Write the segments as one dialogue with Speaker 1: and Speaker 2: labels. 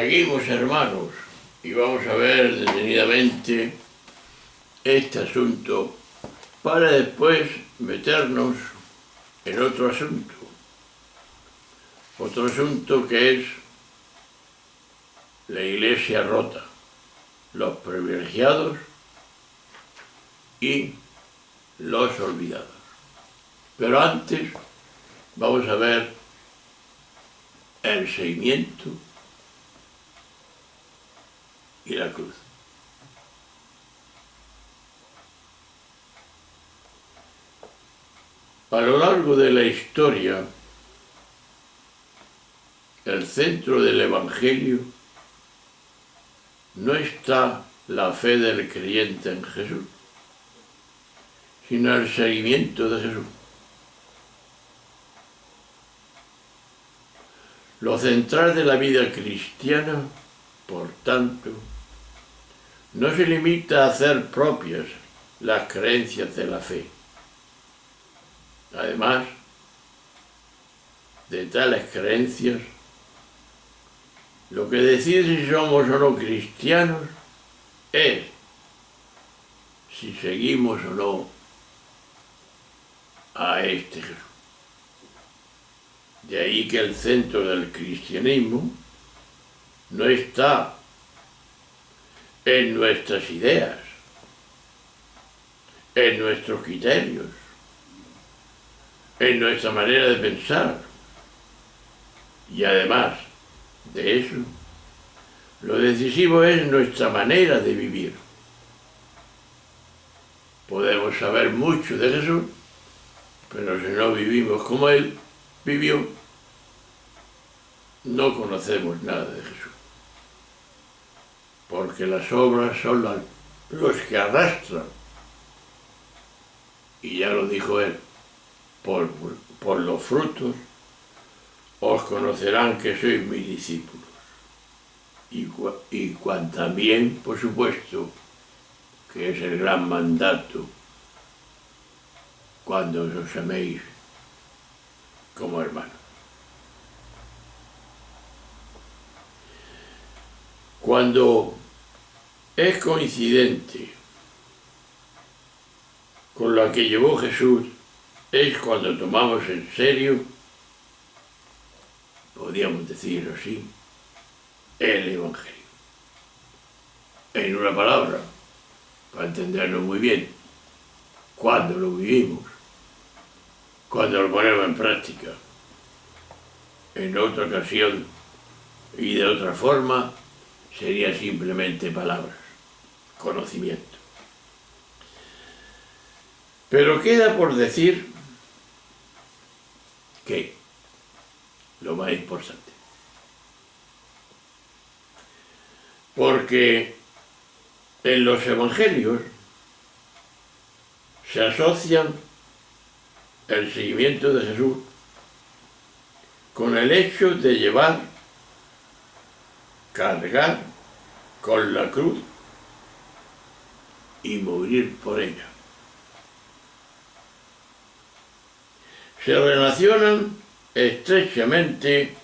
Speaker 1: Seguimos, hermanos, y vamos a ver detenidamente este asunto para después meternos en otro asunto que es la iglesia rota, los privilegiados y los olvidados. Pero antes vamos a ver el seguimiento y la cruz. A lo largo de la historia, el centro del Evangelio no está la fe del creyente en Jesús, sino el seguimiento de Jesús. Lo central de la vida cristiana, por tanto, no se limita a hacer propias las creencias de la fe. Además de tales creencias, lo que decide si somos o no cristianos es si seguimos o no a este Jesús. De ahí que el centro del cristianismo no está en nuestras ideas, en nuestros criterios, en nuestra manera de pensar. Y además de eso, lo decisivo es nuestra manera de vivir. Podemos saber mucho de Jesús, pero si no vivimos como Él vivió, no conocemos nada de Jesús. Porque las obras son los que arrastran. Y ya lo dijo Él, por los frutos os conocerán que sois mis discípulos. Y también, por supuesto, que es el gran mandato, cuando os améis como hermanos. Cuando es coincidente con lo que llevó Jesús, es cuando tomamos en serio, podríamos decirlo así, el Evangelio. En una palabra, para entenderlo muy bien, cuando lo vivimos, cuando lo ponemos en práctica. En otra ocasión y de otra forma, sería simplemente palabras, conocimiento. Pero queda por decir que lo más importante, porque en los evangelios se asocian el seguimiento de Jesús con el hecho de cargar con la cruz y morir por ella. Se relacionan estrechamente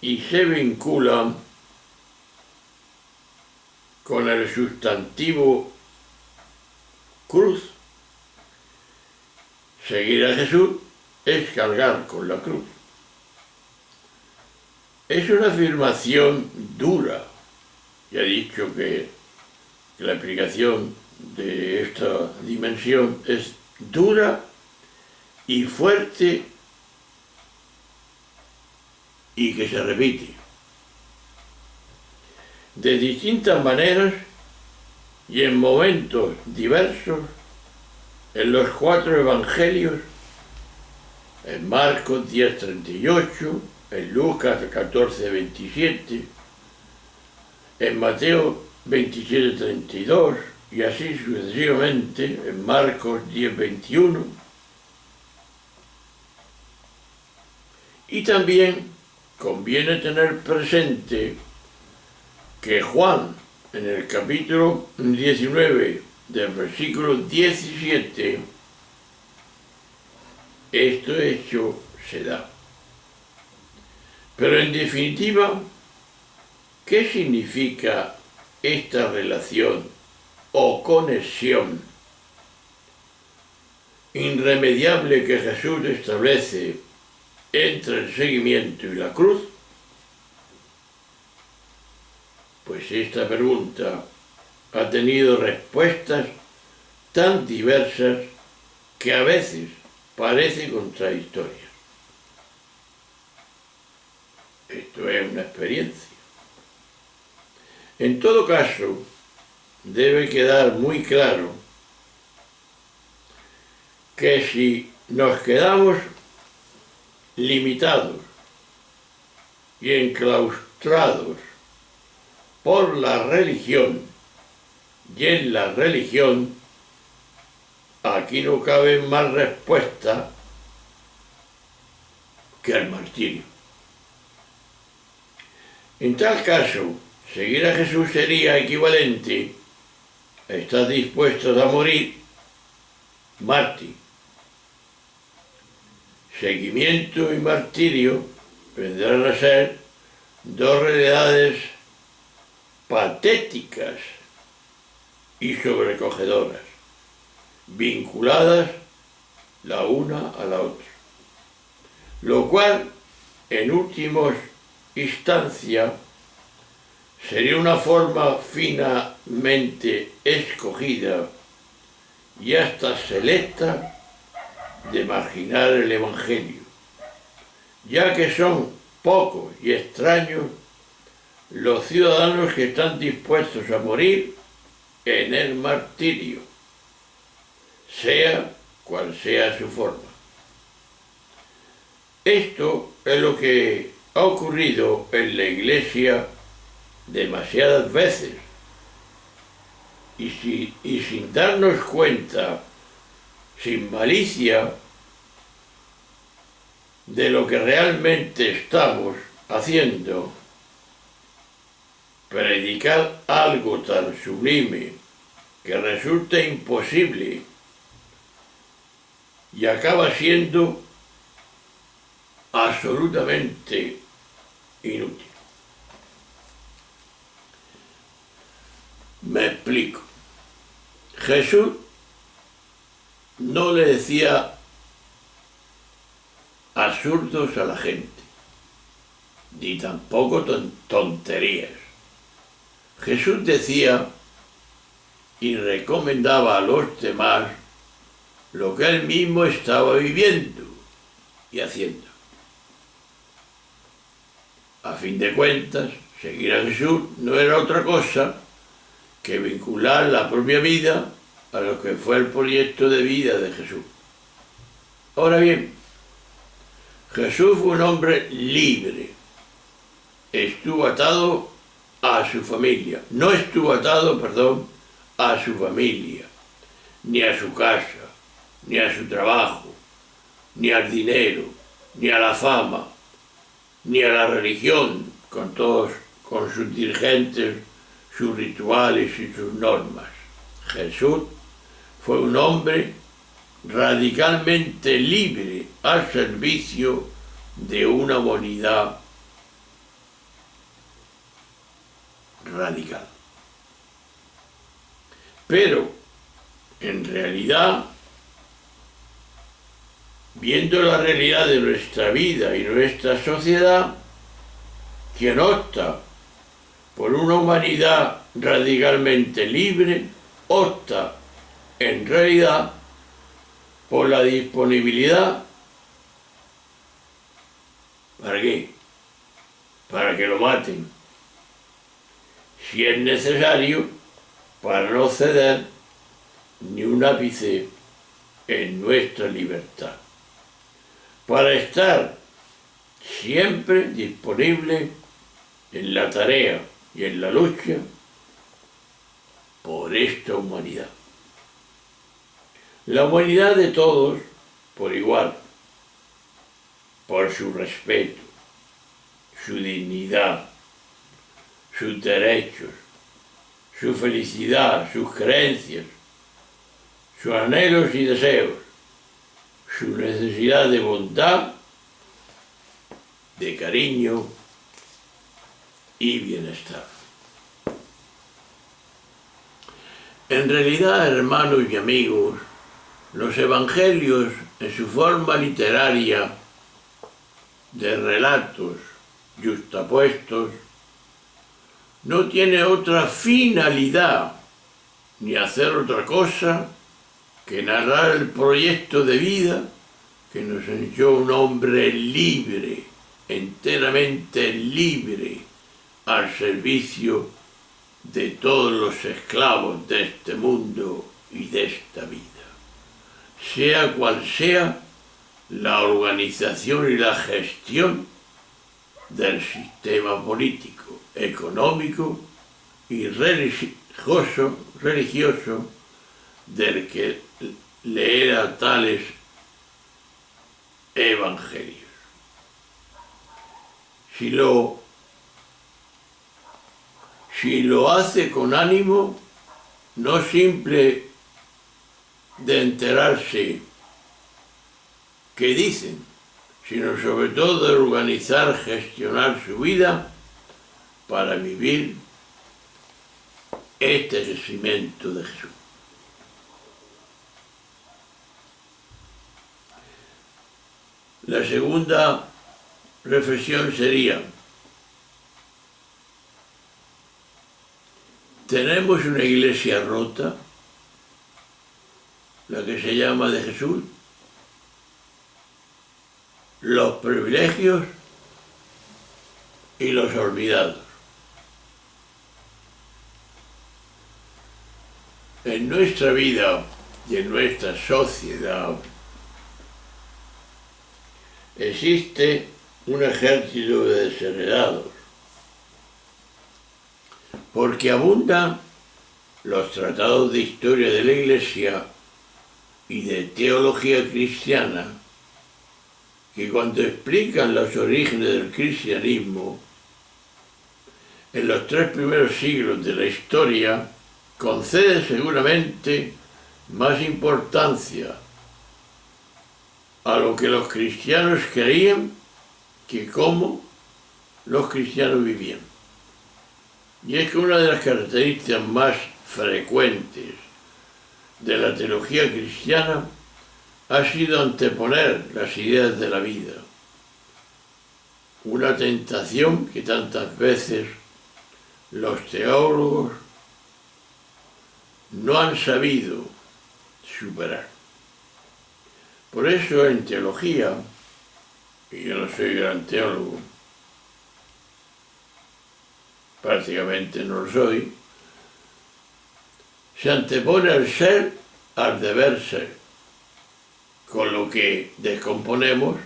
Speaker 1: y se vinculan con el sustantivo cruz. Seguir a Jesús es cargar con la cruz. Es una afirmación dura. Ya he dicho que la explicación de esta dimensión es dura y fuerte y que se repite de distintas maneras y en momentos diversos en los 4 evangelios, en Marcos 10:38, en Lucas 14:27, en Mateo 27:32 y así sucesivamente en Marcos 10:21. Y también conviene tener presente que Juan, en el capítulo 19, del versículo 17, este hecho se da. Pero en definitiva, ¿Qué significa esta relación o conexión irremediable que Jesús establece entre el seguimiento y la cruz? Pues esta pregunta ha tenido respuestas tan diversas que a veces parece contradictoria. Esto es una experiencia. En todo caso, debe quedar muy claro que si nos quedamos limitados y enclaustrados por la religión, y en la religión aquí no cabe más respuesta que el martirio. En tal caso, seguir a Jesús sería equivalente a estar dispuestos a morir mártir. Seguimiento y martirio vendrán a ser dos realidades patéticas y sobrecogedoras, vinculadas la una a la otra, lo cual, en última instancia, sería una forma finamente escogida y hasta selecta de marginar el Evangelio, ya que son pocos y extraños los ciudadanos que están dispuestos a morir en el martirio, sea cual sea su forma. Esto es lo que ha ocurrido en la Iglesia demasiadas veces, y sin darnos cuenta, sin malicia, de lo que realmente estamos haciendo, predicar algo tan sublime que resulta imposible y acaba siendo absolutamente inútil. Me explico. Jesús no le decía absurdos a la gente, ni tampoco tonterías. Jesús decía y recomendaba a los demás lo que él mismo estaba viviendo y haciendo. A fin de cuentas, seguir a Jesús no era otra cosa que vincular la propia vida a lo que fue el proyecto de vida de Jesús. Ahora bien, Jesús fue un hombre libre. Estuvo atado a su familia. No estuvo atado, a su familia, ni a su casa, ni a su trabajo, ni al dinero, ni a la fama, ni a la religión, con sus dirigentes, sus rituales y sus normas. Jesús fue un hombre radicalmente libre al servicio de una humanidad radical. Pero, en realidad, viendo la realidad de nuestra vida y nuestra sociedad, quien opta por una humanidad radicalmente libre, opta, en realidad, por la disponibilidad. ¿Para qué? Para que lo maten, si es necesario, para no ceder ni un ápice en nuestra libertad, para estar siempre disponible en la tarea y en la lucha por esta humanidad. La humanidad de todos por igual, por su respeto, su dignidad, sus derechos, su felicidad, sus creencias, sus anhelos y deseos, su necesidad de bondad, de cariño y bienestar. En realidad, hermanos y amigos, los evangelios, en su forma literaria de relatos yuxtapuestos, no tiene otra finalidad ni hacer otra cosa que narrar el proyecto de vida que nos inició un hombre libre, enteramente libre, al servicio de todos los esclavos de este mundo y de esta vida. Sea cual sea la organización y la gestión del sistema político, económico y religioso del que leera tales evangelios. Si lo hace con ánimo, no simple de enterarse qué dicen, sino sobre todo de organizar, gestionar su vida para vivir este crecimiento de Jesús. La segunda reflexión sería: ¿tenemos una iglesia rota, la que se llama de Jesús? Los privilegios y los olvidados. En nuestra vida y en nuestra sociedad existe un ejército de desheredados, porque abundan los tratados de historia de la Iglesia y de teología cristiana que, cuando explican los orígenes del cristianismo en los 3 primeros siglos de la historia, concede seguramente más importancia a lo que los cristianos creían que cómo los cristianos vivían. Y es que una de las características más frecuentes de la teología cristiana ha sido anteponer las ideas de la vida, una tentación que tantas veces los teólogos no han sabido superar. Por eso en teología, y yo no soy gran teólogo, prácticamente no lo soy, se antepone el ser al deber ser, con lo que descomponemos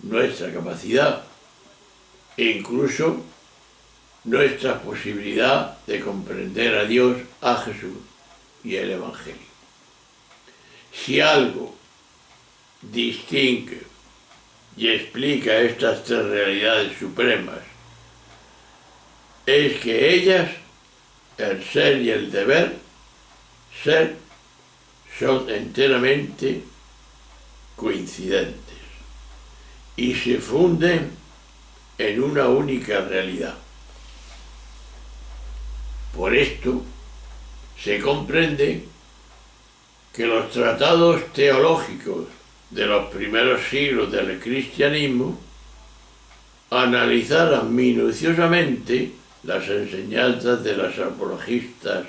Speaker 1: nuestra capacidad e incluso nuestra posibilidad de comprender a Dios, a Jesús y el Evangelio. Si algo distingue y explica estas 3 realidades supremas, es que ellas, el ser y el deber ser, son enteramente coincidentes y se funden en una única realidad. Por esto se comprende que los tratados teológicos de los primeros siglos del cristianismo analizaran minuciosamente las enseñanzas de los apologistas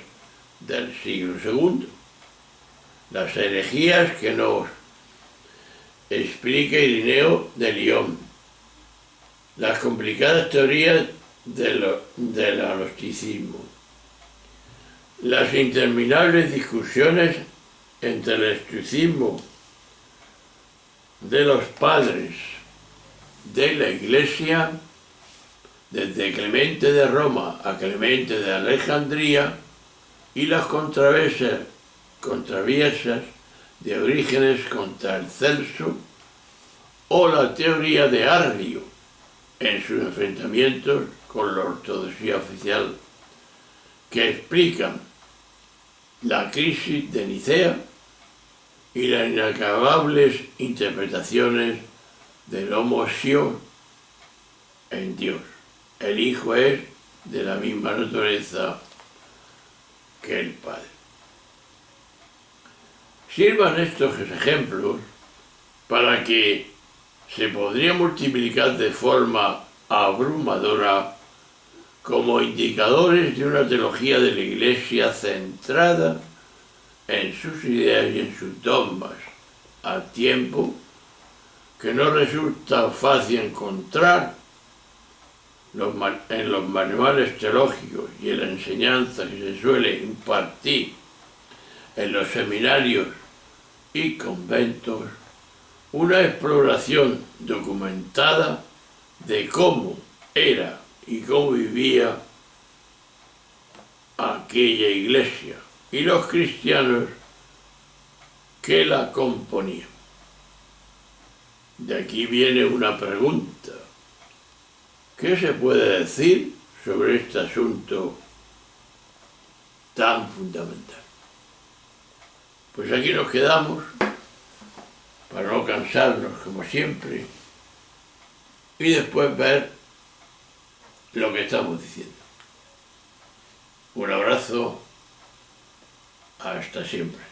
Speaker 1: del siglo II, las herejías que nos explica Irineo de Lyon, las complicadas teorías del agnosticismo, las interminables discusiones entre el estoicismo de los padres de la Iglesia, desde Clemente de Roma a Clemente de Alejandría, y las controversias de Orígenes contra el Celso, o la teoría de Arrio en sus enfrentamientos con la ortodoxia oficial, que explican la crisis de Nicea y las inacabables interpretaciones del homousios en Dios. el Hijo es de la misma naturaleza que el Padre. Sirvan estos ejemplos para que se podría multiplicar de forma abrumadora como indicadores de una teología de la Iglesia centrada en sus ideas y en sus dogmas, al tiempo que no resulta fácil encontrar en los manuales teológicos y en la enseñanza que se suele impartir en los seminarios y conventos una exploración documentada de cómo era y cómo vivía aquella iglesia y los cristianos que la componían. De aquí viene una pregunta. ¿Qué se puede decir sobre este asunto tan fundamental? Pues aquí nos quedamos, para no cansarnos como siempre, y después ver lo que estamos diciendo. Un abrazo, hasta siempre.